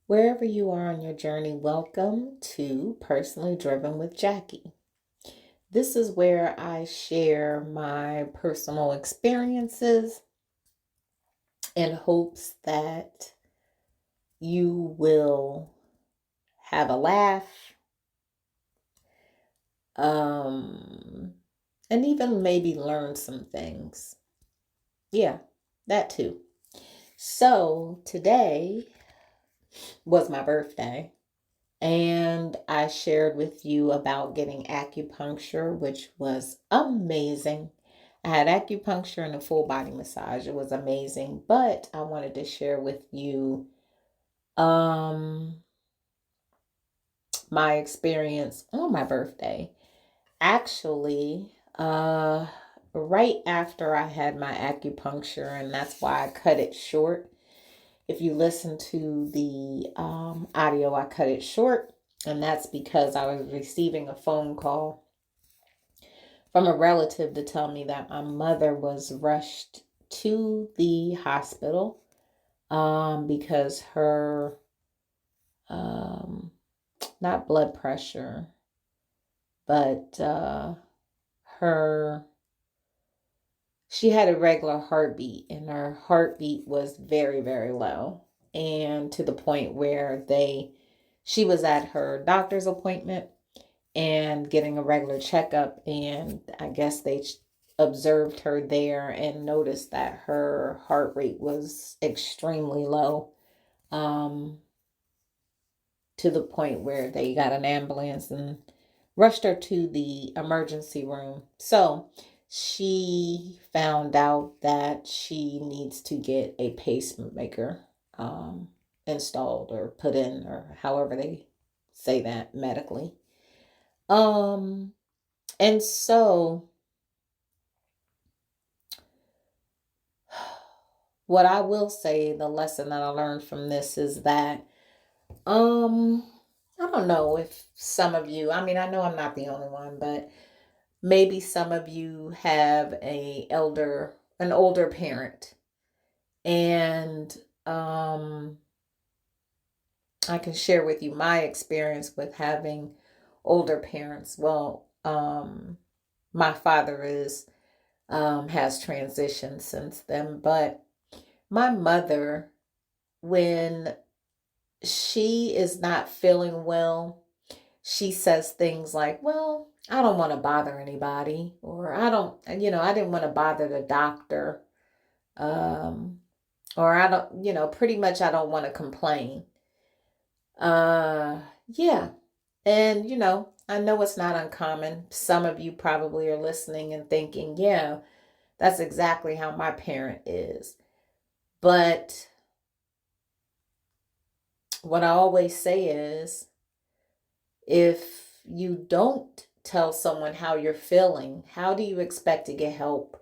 Wherever you are on your journey, welcome to Personally Driven with Jackie. This is where I share my personal experiences in hopes that you will have a laugh, um, and even maybe learn some things. Yeah, that too. So today was my birthday. And I shared with you about getting acupuncture, which was amazing. I had acupuncture and a full body massage. It was amazing. But I wanted to share with you um my experience on my birthday. Actually, right after I had my acupuncture, and that's why I cut it short. If you listen to the audio, I cut it short, and that's because I was receiving a phone call from a relative to tell me that my mother was rushed to the hospital because her, um, not blood pressure, but her, she had a regular heartbeat, and her heartbeat was very, very low. And to the point where she was at her doctor's appointment and getting a regular checkup, and I guess they observed her there and noticed that her heart rate was extremely low, um, to the point where they got an ambulance and rushed her to the emergency room. So she found out that she needs to get a pacemaker installed or put in, or however they say that medically. Um, and so what I will say, the lesson that I learned from this is that, I don't know if some of you, I mean, I know I'm not the only one, but maybe some of you have an older parent, and I can share with you my experience with having older parents. Well, my father has transitioned since then, but my mother, when she is not feeling well, she says things like, well, I don't want to bother anybody, or I didn't want to bother the doctor, um, or I don't, pretty much I don't want to complain. Yeah. And, I know it's not uncommon. Some of you probably are listening and thinking, yeah, that's exactly how my parent is. But what I always say is, if you don't tell someone how you're feeling, how do you expect to get help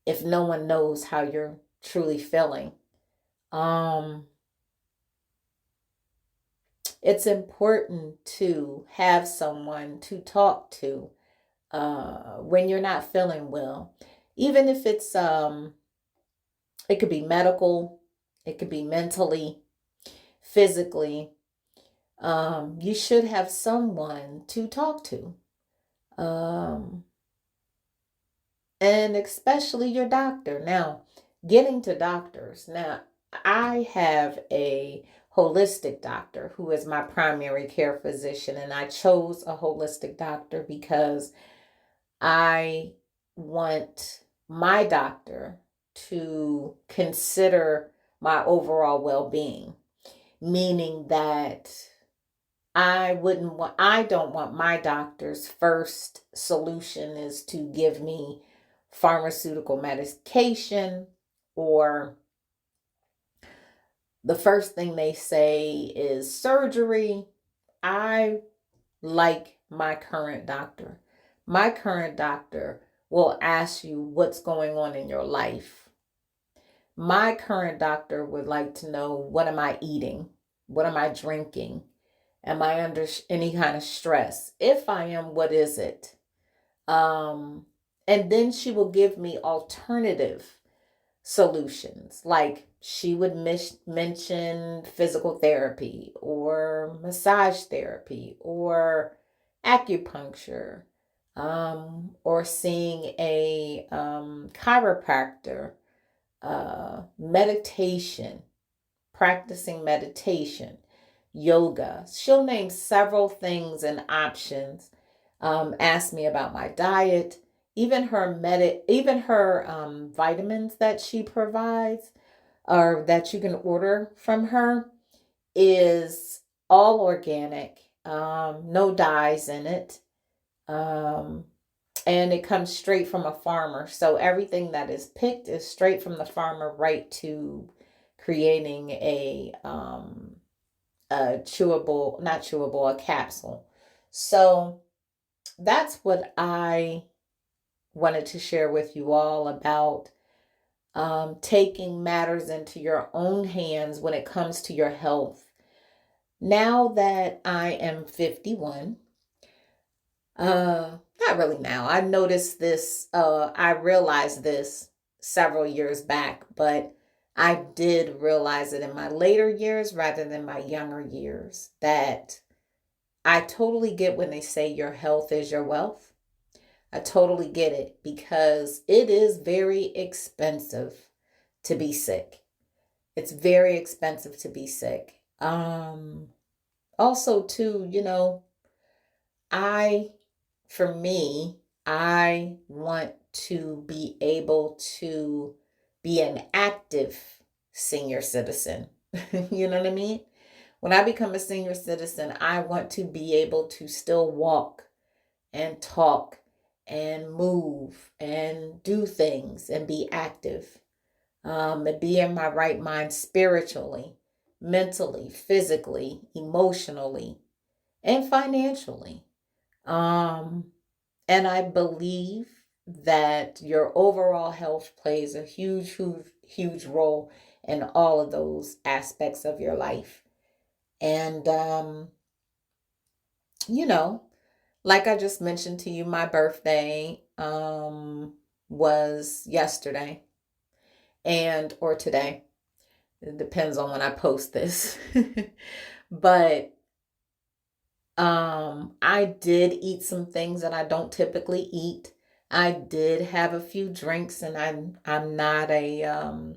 if no one knows how you're truly feeling? Um, it's important to have someone to talk to when you're not feeling well. Even if it could be medical, it could be mentally, physically. You should have someone to talk to. Um, and especially your doctor. Now, getting to doctors. Now, I have a holistic doctor who is my primary care physician, and I chose a holistic doctor because I want my doctor to consider my overall well-being, meaning that I don't want my doctor's first solution is to give me pharmaceutical medication, or the first thing they say is surgery. I like my current doctor. My current doctor will ask you what's going on in your life. My current doctor would like to know, what am I eating? What am I drinking? Am I under any kind of stress? If I am, what is it? And then she will give me alternative solutions. Like, She would mention physical therapy or massage therapy or acupuncture, or seeing a chiropractor, meditation, practicing meditation, yoga. She'll name several things and options. Ask me about my diet, even her vitamins that she provides or that you can order from her is all organic, no dyes in it, um, and it comes straight from a farmer. So everything that is picked is straight from the farmer, right to creating a chewable, not chewable, a capsule. So that's what I wanted to share with you all about taking matters into your own hands when it comes to your health. Now that I am 51, not really now. I noticed this, I realized this several years back, but I did realize it in my later years rather than my younger years, that I totally get when they say your health is your wealth. I totally get it because it is very expensive to be sick. It's very expensive to be sick. Also too, I for me, I want to be able to be an active senior citizen. You know what I mean? When I become a senior citizen, I want to be able to still walk and talk and move and do things and be active, and be in my right mind spiritually, mentally, physically, emotionally, and financially. Um, and I believe that your overall health plays a huge, huge, huge role in all of those aspects of your life. And, you know, like I just mentioned to you, my birthday was yesterday and or today. It depends on when I post this. But I did eat some things that I don't typically eat. I did have a few drinks, and I'm not a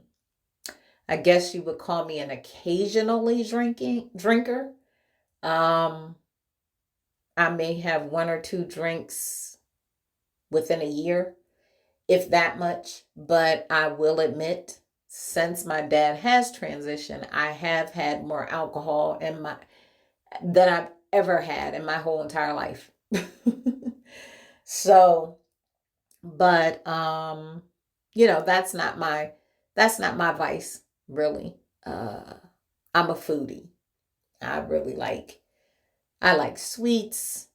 I guess you would call me an occasionally drinking drinker. Um I may have one or two drinks within a year, if that much, but I will admit, since my dad has transitioned, I have had more alcohol in my than I've ever had in my whole entire life. So, but that's not my vice, really. Uh I'm a foodie. I really I like sweets.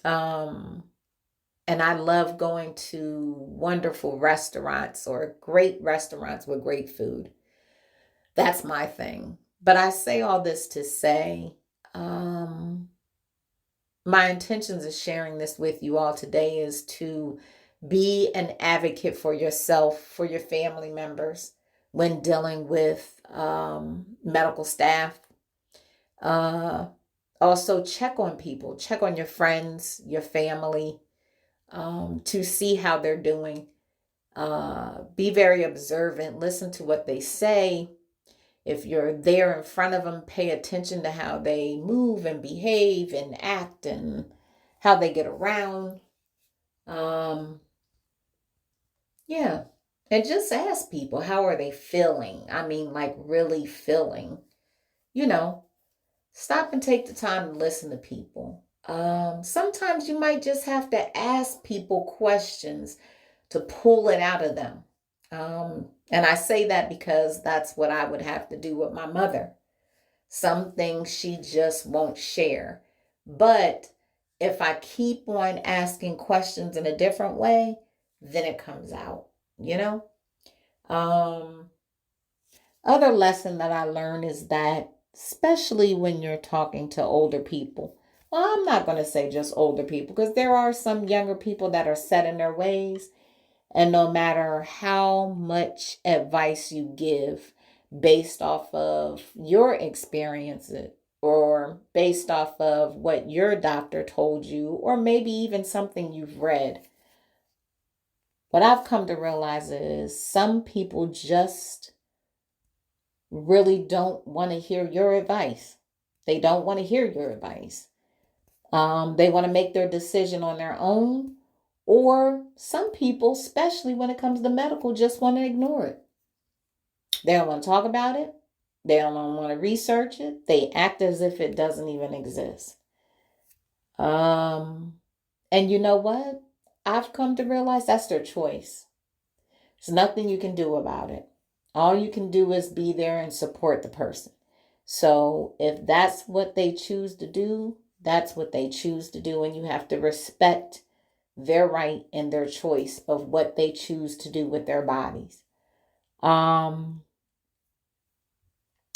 Um and I love going to wonderful restaurants or great restaurants with great food. That's my thing. But I say all this to say, um my intentions of sharing this with you all today is to be an advocate for yourself, for your family members when dealing with medical staff. Uh, Also, check on people, check on your friends, your family, to see how they're doing. Be very observant, listen to what they say. If you're there in front of them, pay attention to how they move and behave and act and how they get around. Um, yeah. And just ask people, how are they feeling? I mean, like really feeling. You know, stop and take the time to listen to people. Sometimes you might just have to ask people questions to pull it out of them. And I say that because that's what I would have to do with my mother. Some things she just won't share. But if I keep on asking questions in a different way, then it comes out, you know? Um, Other lesson that I learned is that, especially when you're talking to older people, well, I'm not going to say just older people because there are some younger people that are set in their ways. And no matter how much advice you give based off of your experiences or based off of what your doctor told you, or maybe even something you've read, what I've come to realize is some people just really don't want to hear your advice. They don't want to hear your advice. They want to make their decision on their own, or some people, especially when it comes to medical, just want to ignore it. They don't want to talk about it. They don't want to research it. They act as if it doesn't even exist. Um, and you know what? I've come to realize that's their choice. There's nothing you can do about it. All you can do is be there and support the person. So if that's what they choose to do, that's what they choose to do. And you have to respect their right and their choice of what they choose to do with their bodies. I'm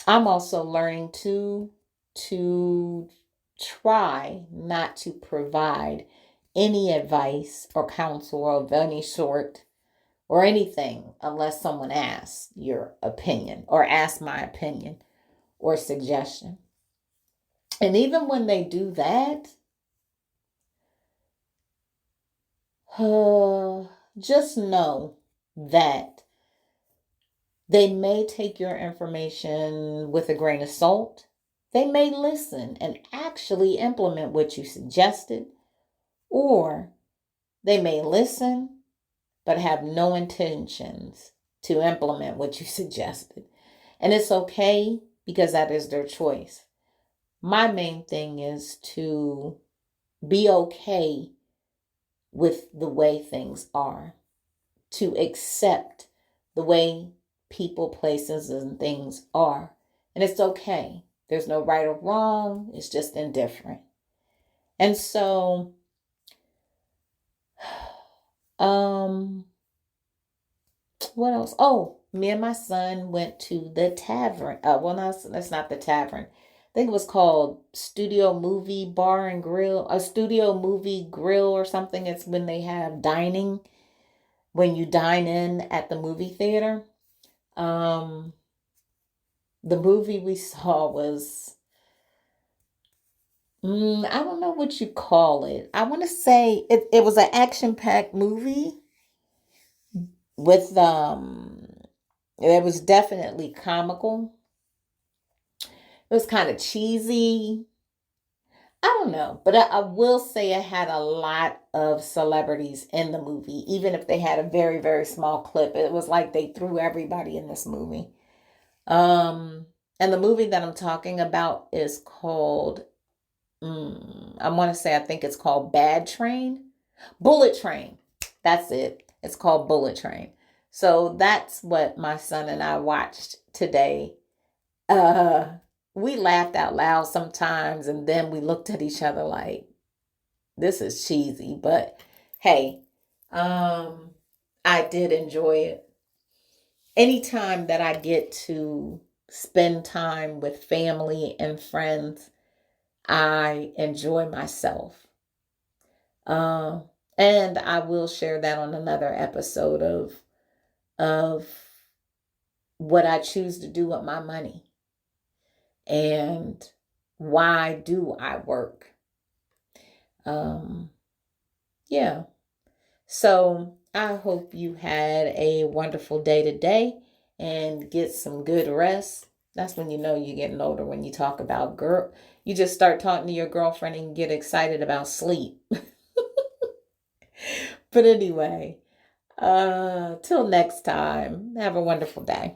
also learning to try not to provide any advice or counsel of any sort or anything unless someone asks your opinion or asks my opinion or suggestion. And even when they do that, just know that they may take your information with a grain of salt. They may listen and actually implement what you suggested, or they may listen but have no intentions to implement what you suggested. And it's okay because that is their choice. My main thing is to be okay with the way things are, to accept the way people, places, and things are. And it's okay. There's no right or wrong. It's just indifferent. And so, what else? Oh, me and my son went to the tavern. Well, no, that's not the tavern. I think it was called Studio Movie Bar and Grill, a Studio Movie Grill or something. It's when they have dining, when you dine in at the movie theater. Um, the movie we saw was, I don't know what you call it. I want to say it was an action-packed movie with, it was definitely comical. It was kind of cheesy. I don't know, but I will say it had a lot of celebrities in the movie, even if they had a very, very small clip. It was like they threw everybody in this movie. Um, and the movie that I'm talking about is called, I want to say, I think it's called Bullet Train. That's it. It's called Bullet Train. So that's what my son and I watched today. Uh, we laughed out loud sometimes, and then we looked at each other like, this is cheesy, but hey, I did enjoy it. Anytime that I get to spend time with family and friends, I enjoy myself. Um, and I will share that on another episode of what I choose to do with my money and why do I work. Yeah. So I hope you had a wonderful day today and get some good rest. That's when you know you're getting older, when you talk about you just start talking to your girlfriend and get excited about sleep. But anyway, till next time, have a wonderful day.